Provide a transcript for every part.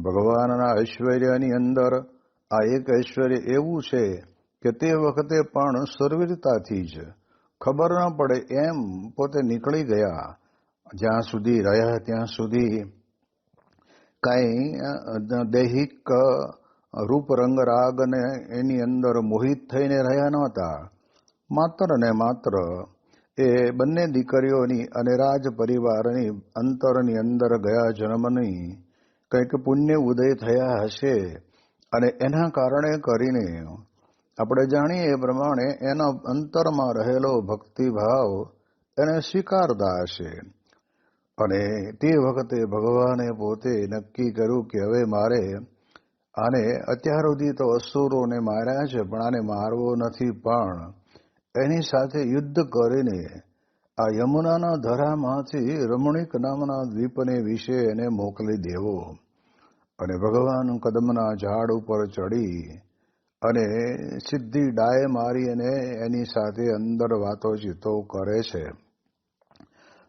ભગવાનના ઐશ્વર્યની અંદર આ એક ઐશ્વર્ય એવું છે કે તે વખતે પણ સુરવીરતાથી જ ખબર ન પડે એમ પોતે નીકળી ગયા. જ્યાં સુધી રહ્યા ત્યાં સુધી કાંઈ દૈહિક રૂપ રંગ રાગ ને એની અંદર મોહિત થઈને રહ્યા નહોતા. માત્ર ને માત્ર એ બંને દીકરીઓની અને રાજ પરિવારની અંતરની અંદર ગયા જન્મની કંઈક પુણ્ય ઉદય થયા હશે અને એના કારણે કરીને આપણે જાણીએ એ પ્રમાણે એના અંતરમાં રહેલો ભક્તિભાવ એને સ્વીકારતા હશે. અને તે વખતે ભગવાને પોતે નક્કી કર્યું કે હવે મારે આને અત્યાર સુધી તો અસુરોને માર્યા છે પણ આને મારવો નથી, પણ એની સાથે યુદ્ધ કરીને આ યમુનાના ધરામાંથી રમણીક નામના દ્વીપને વિશે એને મોકલી દેવો. અને ભગવાન કદમના ઝાડ ઉપર ચડી અને સીધી ડાય મારી અને એની સાથે અંદર વાતોચીતો કરે છે.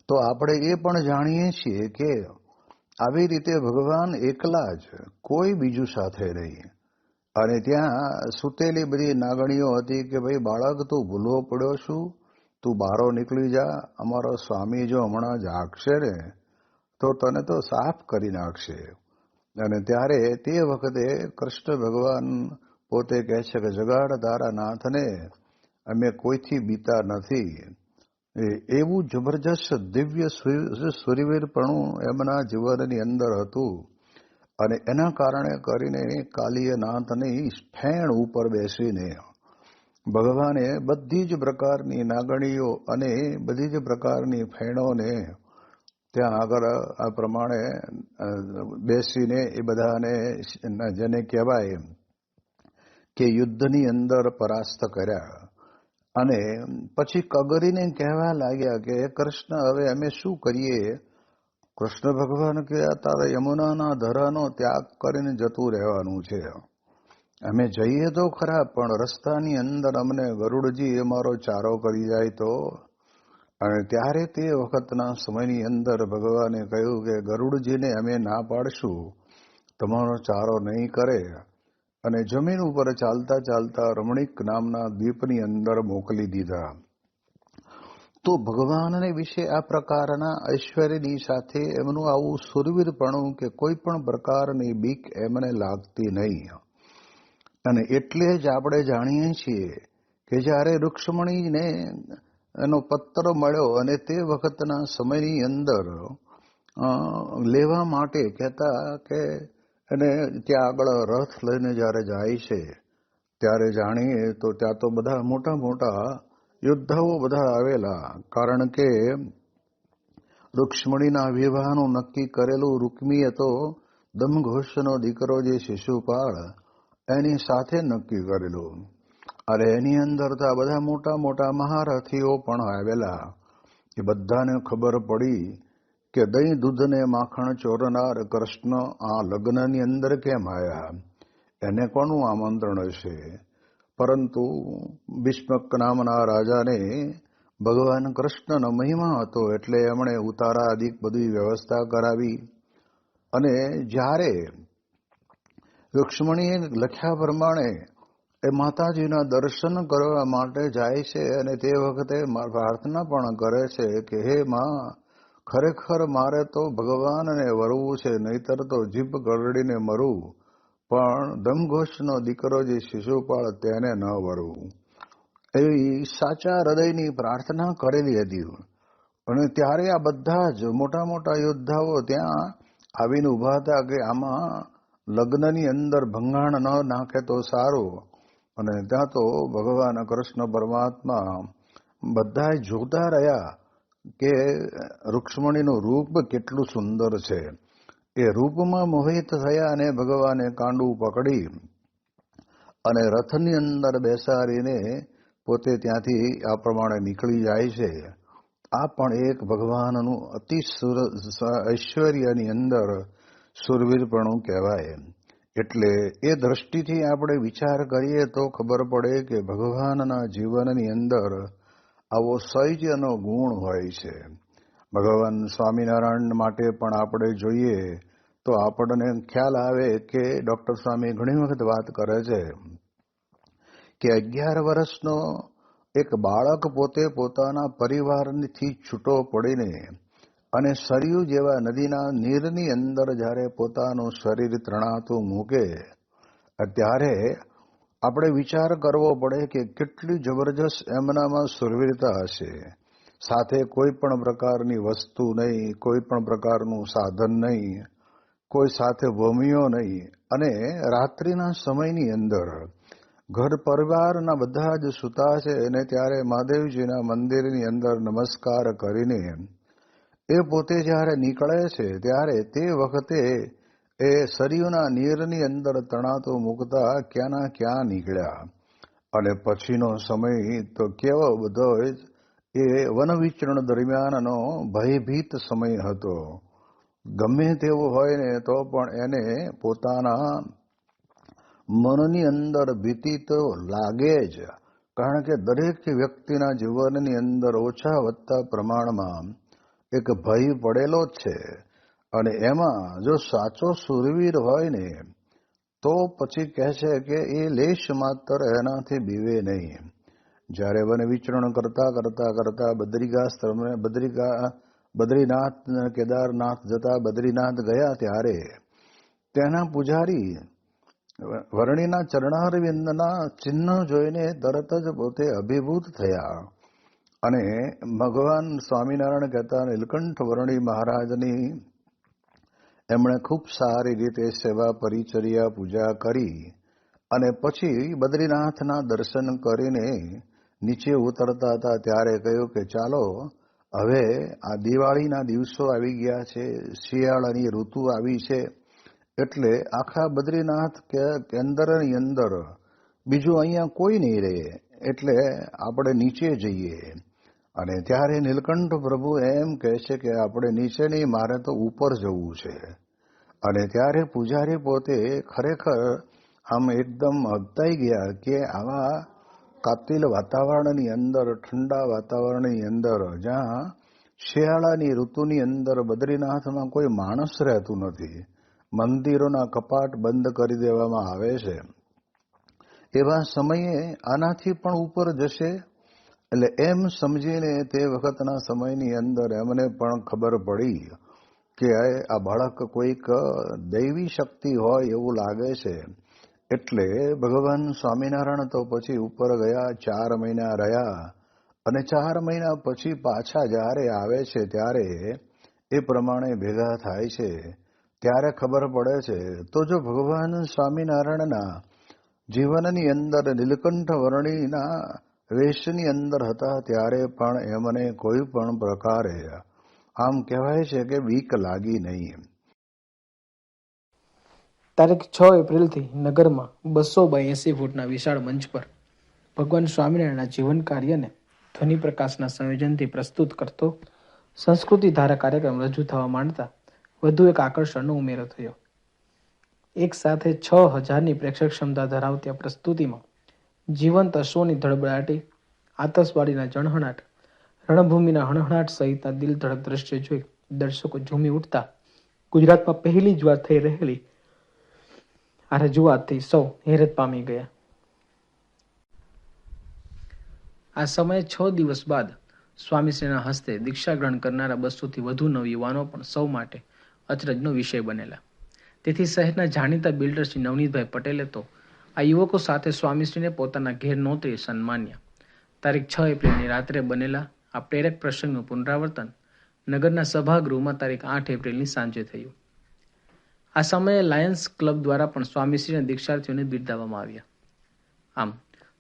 તો આપણે એ પણ જાણીએ છીએ કે આવી રીતે ભગવાન એકલા જ, કોઈ બીજું સાથે નહીં. અને ત્યાં સૂતેલી બધી નાગણીઓ હતી કે ભાઈ બાળક તું ભૂલો પડ્યો છું, તું બારો નીકળી જા, અમારો સ્વામી જો હમણાં જાગશે ને તો તને તો સાફ કરી નાખશે. અને ત્યારે તે વખતે કૃષ્ણ ભગવાન પોતે કહે છે કે જગાડ તારા નાથને અમે કોઈથી બીતા નથી. એવું જબરજસ્ત દિવ્ય સુરવીરપણું એમના જીવનની અંદર હતું. અને એના કારણે કરીને કાલીય નાથની ફેણ ઉપર બેસીને ભગવાને બધી જ પ્રકારની નાગણીઓ અને બધી જ પ્રકારની ફેણોને ત્યાં આગળ આ પ્રમાણે બેસીને એ બધાને જેને કહેવાય કે યુદ્ધની અંદર પરાસ્ત કર્યા. અને પછી કગરીને કહેવા લાગ્યા કે કૃષ્ણ હવે અમે શું કરીએ? કૃષ્ણ ભગવાન કે તારા યમુનાના ધરાનો ત્યાગ કરીને જતું રહેવાનું છે. અમે જઈએ તો ખરા પણ રસ્તાની અંદર અમને ગરુડજી અમારો ચારો કરી જાય તો. અને ત્યારે તે વખતના સમયની અંદર ભગવાને કહ્યું કે ગરુડજીને અમે ના પાડશું, તમારો ચારો નહીં કરે. અને જમીન ઉપર ચાલતા ચાલતા રમણીક નામના દ્વીપની અંદર મોકલી દીધા. તો ભગવાનને વિશે આ પ્રકારના ઐશ્વર્યની સાથે એમનું આવું સુરવીરપણું કે કોઈ પણ પ્રકારની બીક એમને લાગતી નહીં. અને એટલે જ આપણે જાણીએ છીએ કે જ્યારે રૂક્ષ્મણીને એનો પત્ર મળ્યો અને તે વખતના સમયની અંદર લેવા માટે કહેતા કે અને ત્યાં આગળ રથ લઈને જ્યારે જાય છે ત્યારે જાણીએ તો ત્યાં તો બધા મોટા મોટા યોદ્ધાઓ બધા આવેલા. કારણ કે રૂક્ષ્મણીના વિવાહનું નક્કી કરેલું રૂક્મીએ તો દમઘોષનો દીકરો જે શિશુપાળ એની સાથે નક્કી કરેલું. અને એની અંદર તો બધા મોટા મોટા મહારથીઓ પણ આવેલા. એ બધાને ખબર પડી કે દહીં દૂધને માખણ ચોરનાર કૃષ્ણ આ લગ્નની અંદર કેમ આવ્યા, એને કોનું આમંત્રણ હશે? પરંતુ ભીષ્મક નામના રાજાને ભગવાન કૃષ્ણનો મહિમા હતો એટલે એમણે ઉતારા આદિ બધી વ્યવસ્થા કરાવી. અને જ્યારે રૂક્ષ્મણીએ લખ્યા પ્રમાણે એ માતાજીના દર્શન કરવા માટે જાય છે અને તે વખતે પ્રાર્થના પણ કરે છે કે હે માં, ખરેખર મારે તો ભગવાનને વરવું છે, નહીતર તો જીભ ગરડીને મરું, પણ દમઘોષનો દીકરો જે શિશુપાળ તેને ન વરવું. એવી સાચા હૃદયની પ્રાર્થના કરેલી હતી. અને ત્યારે આ બધા જ મોટા મોટા યોદ્ધાઓ ત્યાં આવીને ઉભા હતા કે આમાં લગ્નની અંદર ભંગાણ ન નાખે તો સારું. અને ત્યાં તો ભગવાન કૃષ્ણ પરમાત્મા બધા જોતા રહ્યા કે રૂક્ષ્મણીનું રૂપ કેટલું સુંદર છે. એ રૂપમાં મોહિત થયા અને ભગવાને કાંડું પકડી અને રથની અંદર બેસાડીને પોતે ત્યાંથી આ પ્રમાણે નીકળી જાય છે. આ પણ એક ભગવાનનું અતિ ઐશ્વર્યની અંદર સુરવીરપણું કહેવાય. એટલે એ દ્રષ્ટિથી આપણે વિચાર કરીએ તો ખબર પડે કે ભગવાનના જીવનની અંદર આવો સૌજ્યનો ગુણ હોય છે. ભગવાન સ્વામિનારાયણ માટે પણ આપણે જોઈએ તો આપણને ખ્યાલ આવે કે ડૉક્ટર સ્વામી ઘણી વખત વાત કરે છે કે 11 વર્ષનો એક બાળક પોતે પોતાના પરિવારથી છૂટો પડીને અને સરયુ જેવા નદીના નીરની અંદર જ્યારે પોતાનું શરીર તણાતું મૂકે ત્યારે આપણે વિચાર કરવો પડે કે કેટલી જબરજસ્ત એમનામાં સુરવીરતા હશે. સાથે કોઈ પણ પ્રકારની વસ્તુ નહીં, કોઈ પણ પ્રકારનું સાધન નહીં, કોઈ સાથે ભૂમિઓ નહીં, અને રાત્રિના સમયની અંદર ઘર પરિવારના બધા જ સૂતા છે અને ત્યારે મહાદેવજીના મંદિરની અંદર નમસ્કાર કરીને એ પોતે જ્યારે નીકળે છે ત્યારે તે વખતે એ સરયુના નીરની અંદર તણાતો મૂકતા ક્યાંના ક્યાં નીકળ્યા. અને પછીનો સમય તો કેવો બધો એ વનવિચરણ દરમિયાનનો ભયભીત સમય હતો. ગમે તેવું હોય ને તો પણ એને પોતાના મનની અંદર ભીતિ તો લાગે જ, કારણ કે દરેક વ્યક્તિના જીવનની અંદર ઓછા વત્તા પ્રમાણમાં એક ભય પડેલો જ છે. અને એમાં જો સાચો સુરવીર હોય ને તો પછી કહે છે કે એ લેશ માત્ર એનાથી બીવે નહીં. જ્યારે વન વિચરણ કરતા કરતા કરતા બદ્રીનાથ કેદારનાથ જતા બદ્રીનાથ ગયા ત્યારે તેના પૂજારી વર્ણિના ચરણારવિંદના ચિહ્ન જોઈને તરત જ પોતે અભિભૂત થયા. અને ભગવાન સ્વામિનારાયણ કહેતા નીલકંઠ વર્ણી મહારાજની એમણે ખૂબ સારી રીતે સેવા પરિચર્યા પૂજા કરી અને પછી બદ્રીનાથના દર્શન કરીને નીચે ઉતરતા હતા ત્યારે કહ્યું કે ચાલો હવે આ દિવાળીના દિવસો આવી ગયા છે, શિયાળાની ઋતુ આવી છે, એટલે આખા બદ્રીનાથ કેન્દ્રની અંદર બીજું અહીંયા કોઈ નહીં રહે, એટલે આપણે નીચે જઈએ. અને ત્યારે નીલકંઠ પ્રભુ એમ કહે છે કે આપણે નીચે નહીં, મારે તો ઉપર જવું છે. અને ત્યારે પૂજારી પોતે ખરેખર આમ એકદમ હબતાઈ ગયા કે આવા કાતિલ વાતાવરણની અંદર, ઠંડા વાતાવરણની અંદર, જ્યાં શિયાળાની ઋતુની અંદર બદ્રીનાથમાં કોઈ માણસ રહેતું નથી, મંદિરોના કપાટ બંધ કરી દેવામાં આવે છે, એવા સમયે આનાથી પણ ઉપર જશે. એટલે એમ સમજીને તે વખતના સમયની અંદર એમને પણ ખબર પડી કે આ બાળક કોઈક દૈવી શક્તિ હોય એવું લાગે છે. એટલે ભગવાન સ્વામિનારાયણ તો પછી ઉપર ગયા, 4 મહિના રહ્યા, અને 4 મહિના પછી પાછા જ્યારે આવે છે ત્યારે એ પ્રમાણે ભેગા થાય છે. ત્યારે ખબર પડે છે તો જો ભગવાન સ્વામિનારાયણના જીવનની અંદર નીલકંઠ વર્ણીના વેશની અંદર હતા ત્યારે પણ એમને કોઈ પણ પ્રકારે આમ કહેવાય છે કે બીક લાગી નહીં. તારીખ 6 એપ્રિલથી નગરમાં 200 બાય 80 ફૂટના વિશાળ મંચ પર ભગવાન સ્વામિનારાયણના જીવન કાર્યને ધ્વનિ પ્રકાશના સંયોજનથી પ્રસ્તુત કરતો સંસ્કૃતિ ધારા કાર્યક્રમ રજૂ થવા માંડતા વધુ એક આકર્ષણનો ઉમેરો થયો. એક સાથે 6000ની પ્રેક્ષક ક્ષમતા ધરાવતી આ પ્રસ્તુતિમાં જીવંત અશ્વોની ધડબડાટી, આતશબાજીના જણહણાટ, રણભૂમિના હણહણાટ સહિતના દિલધડક દ્રશ્ય જોઈ દર્શકો ઝૂમી ઉઠતા ગુજરાતમાં પહેલી જ વાર થઈ રહેલી આ રજૂઆતથી સૌ હેરત પામી ગયા. આ સમયે 6 દિવસ બાદ સ્વામીશ્રીના હસ્તે દીક્ષા ગ્રહણ કરનારા 200થી વધુ નવયુવાનો પણ સૌ માટે અચરજનો વિષય બનેલા. તેથી શહેરના જાણીતા બિલ્ડર શ્રી નવનીતભાઈ પટેલે તો આ યુવકો સાથે સ્વામીશ્રીને પોતાના ઘેર નોતરી સન્માન્યા. તારીખ 6 એપ્રિલની રાત્રે બનેલા આ પ્રેરક પ્રસંગનું પુનરાવર્તન નગરના સભાગૃહમાં તારીખ 8 એપ્રિલની સાંજે થયું. આ સમયે લાયન્સ ક્લબ દ્વારા પણ સ્વામીશ્રીના દીક્ષાર્થીઓને બિરદાવવામાં આવ્યા. આમ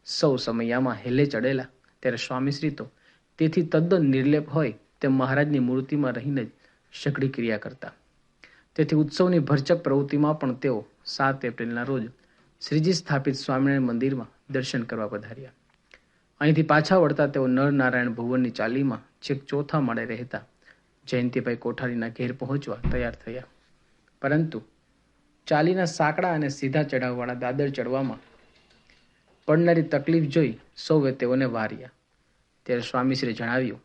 સૌ સમયામાં હેલે ચડેલા ત્યારે સ્વામીશ્રી તો તેથી તદ્દન નિર્લેપ હોય તેમ મહારાજની મૂર્તિમાં રહીને જ સઘળી ક્રિયા કરતા. તેથી ઉત્સવની ભરચક પ્રવૃત્તિમાં પણ તેઓ 7 એપ્રિલના રોજ શ્રીજી સ્થાપિત સ્વામિનારાયણ મંદિરમાં દર્શન કરવા પધાર્યા. અહીંથી પાછા વળતા તેઓ નરનારાયણ ભુવનની ચાલીમાં છેક 4થા માળે રહેતા જયંતિભાઈ કોઠારીના ઘેર પહોંચવા તૈયાર થયા. પરંતુ ચાલીના સાંકડા અને સીધા ચઢાવવાળા દાદર ચડવામાં પડનારી તકલીફ જોઈ સૌએ તેઓને વાર્યા. ત્યારે સ્વામીશ્રીએ જણાવ્યું,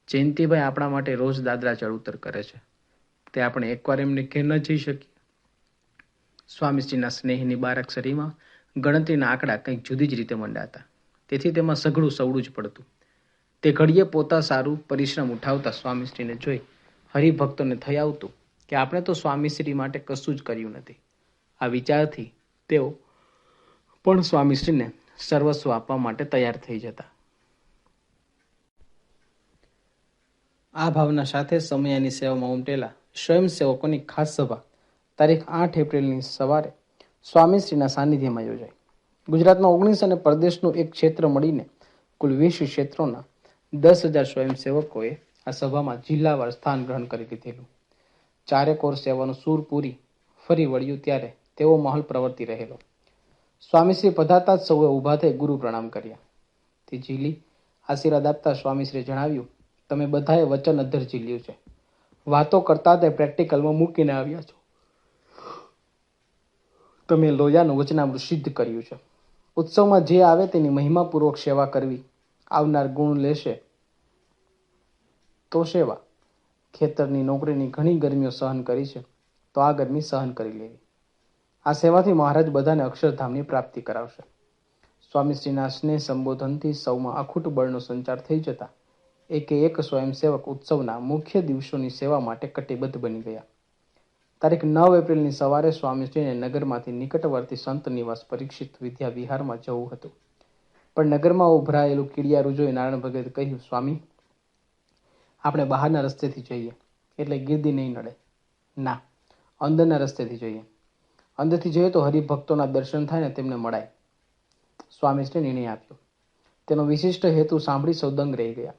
જયંતિભાઈ આપણા માટે રોજ દાદરા ચડ ઉતર કરે છે, તે આપણે એકવાર એમને ઘેર ન જઈ શકીએ? સ્વામીશ્રીના સ્નેહની બારાક્ષરીમાં ગણતરીના આંકડા કંઈક જુદી જ રીતે મંડાતા. તેથી તેમાં સઘળું સવડું જ પડતું. તે ઘડીએ પોતા સારું પરિશ્રમ ઉઠાવતા સ્વામીશ્રીને જોઈ હરિભક્તોને થઈ આવતું કે આપણે તો સ્વામીશ્રી માટે કશું જ કર્યું નથી. આ વિચારથી તેઓ પણ સ્વામીશ્રીને સર્વસ્વ આપવા માટે તૈયાર થઈ જતા. આ ભાવના સાથે સમયાની સેવામાં ઉમટેલા સ્વયંસેવકોની ખાસ સભા તારીખ 8 એપ્રિલની સવારે સ્વામીશ્રીના સાનિધ્યમાં યોજાઈ. ગુજરાતમાં 19 અને પરદેશનું એક ક્ષેત્ર મળીને કુલ 20 ક્ષેત્રોના 10,000 સ્વયંસેવકોએ આ સભામાં જિલ્લાવાર સ્થાન ગ્રહણ કરી લીધેલું. ચારેક ઓર સેવાનું સૂર પૂરી ફરી વળ્યું ત્યારે તેવો માહોલ પ્રવર્તી રહેલો. સ્વામીશ્રી પધારતા જ સૌએ ઊભા થઈ ગુરુ પ્રણામ કર્યા. તે ઝીલી આશીર્વાદ આપતા સ્વામીશ્રીએ જણાવ્યું, તમે બધાએ વચન અધ્ધર ઝીલ્યું છે. વાતો કરતા તે પ્રેક્ટિકલમાં મૂકીને આવ્યા છો. તમે લોયાનું વચનામૃત સિદ્ધ કર્યું છે. ઉત્સવમાં જે આવે તેની મહિમાપૂર્વક સેવા કરવી. આવનાર ગુણ લેશે તો સેવા. ખેતરની નોકરીની ઘણી ગરમીઓ સહન કરી છે, તો આ ગરમી સહન કરી લેવી. આ સેવાથી મહારાજ બધાને અક્ષરધામની પ્રાપ્તિ કરાવશે. સ્વામીશ્રીના સ્નેહ સંબોધનથી સૌમાં અખૂટ બળનો સંચાર થઈ જતા એકે એક સ્વયંસેવક ઉત્સવના મુખ્ય દિવસોની સેવા માટે કટિબદ્ધ બની ગયા. તારીખ 9 એપ્રિલની સવારે સ્વામીશ્રીને નગરમાંથી નિકટવર્તી સંત નિવાસ પરીક્ષિત વિદ્યા વિહારમાં જવું હતું. પણ નગરમાં ઉભરાયેલું કીડિયારું જોઈ નારાયણ ભગતે કહ્યું, સ્વામી, આપણે બહારના રસ્તેથી જઈએ એટલે ગીર્દી નહીં નડે. ના, અંદરના રસ્તેથી જઈએ. અંદરથી જઈએ તો હરિભક્તોના દર્શન થાય ને તેમને મળાય. સ્વામીશ્રીએ નિર્ણય આપ્યો. તેનો વિશિષ્ટ હેતુ સાંભળી સૌ દંગ રહી ગયા.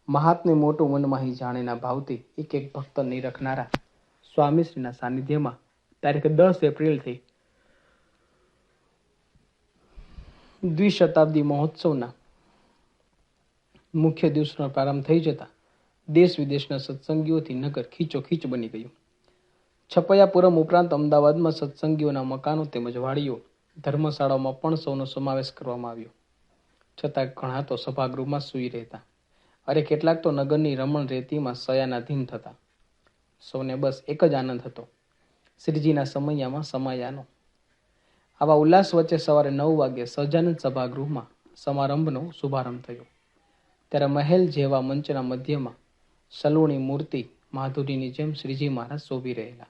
મહાત્મ્ય મોટું મનમાહી જાણેના ભાવથી એક એક ભક્ત નિરખનારા સ્વામીશ્રીના સાનિધ્યમાં તારીખ 10 એપ્રિલથી દ્વિશતાબ્દી મહોત્સવના મુખ્ય દિવસનો પ્રારંભ થઈ જતા દેશ વિદેશના સત્સંગીઓથી નગર ખીચોખીચ બની ગયું. છપૈયાપુરમ ઉપરાંત અમદાવાદમાં સત્સંગીઓના મકાનો તેમજ વાડીઓ, ધર્મશાળાઓમાં પણ સૌનો સમાવેશ કરવામાં આવ્યો. છતાં ઘણા તો સભાગૃહમાં સૂઈ રહેતા. અરે કેટલાક તો નગરની રમણ રેતીમાં શયનાધીન થતા. સૌને બસ એક જ આનંદ હતો, શ્રીજીના સમૈયામાં સમાયાનો. આવા ઉલ્લાસ વચ્ચે સવારે 9 વાગ્યે સહજાનંદ સભાગૃહમાં સમારંભનો શુભારંભ થયો. ત્યારે મહેલ જેવા મંચના મધ્યમાં સલૂણી મૂર્તિ માધુરીની જેમ શ્રીજી મહારાજ શોભી રહેલા.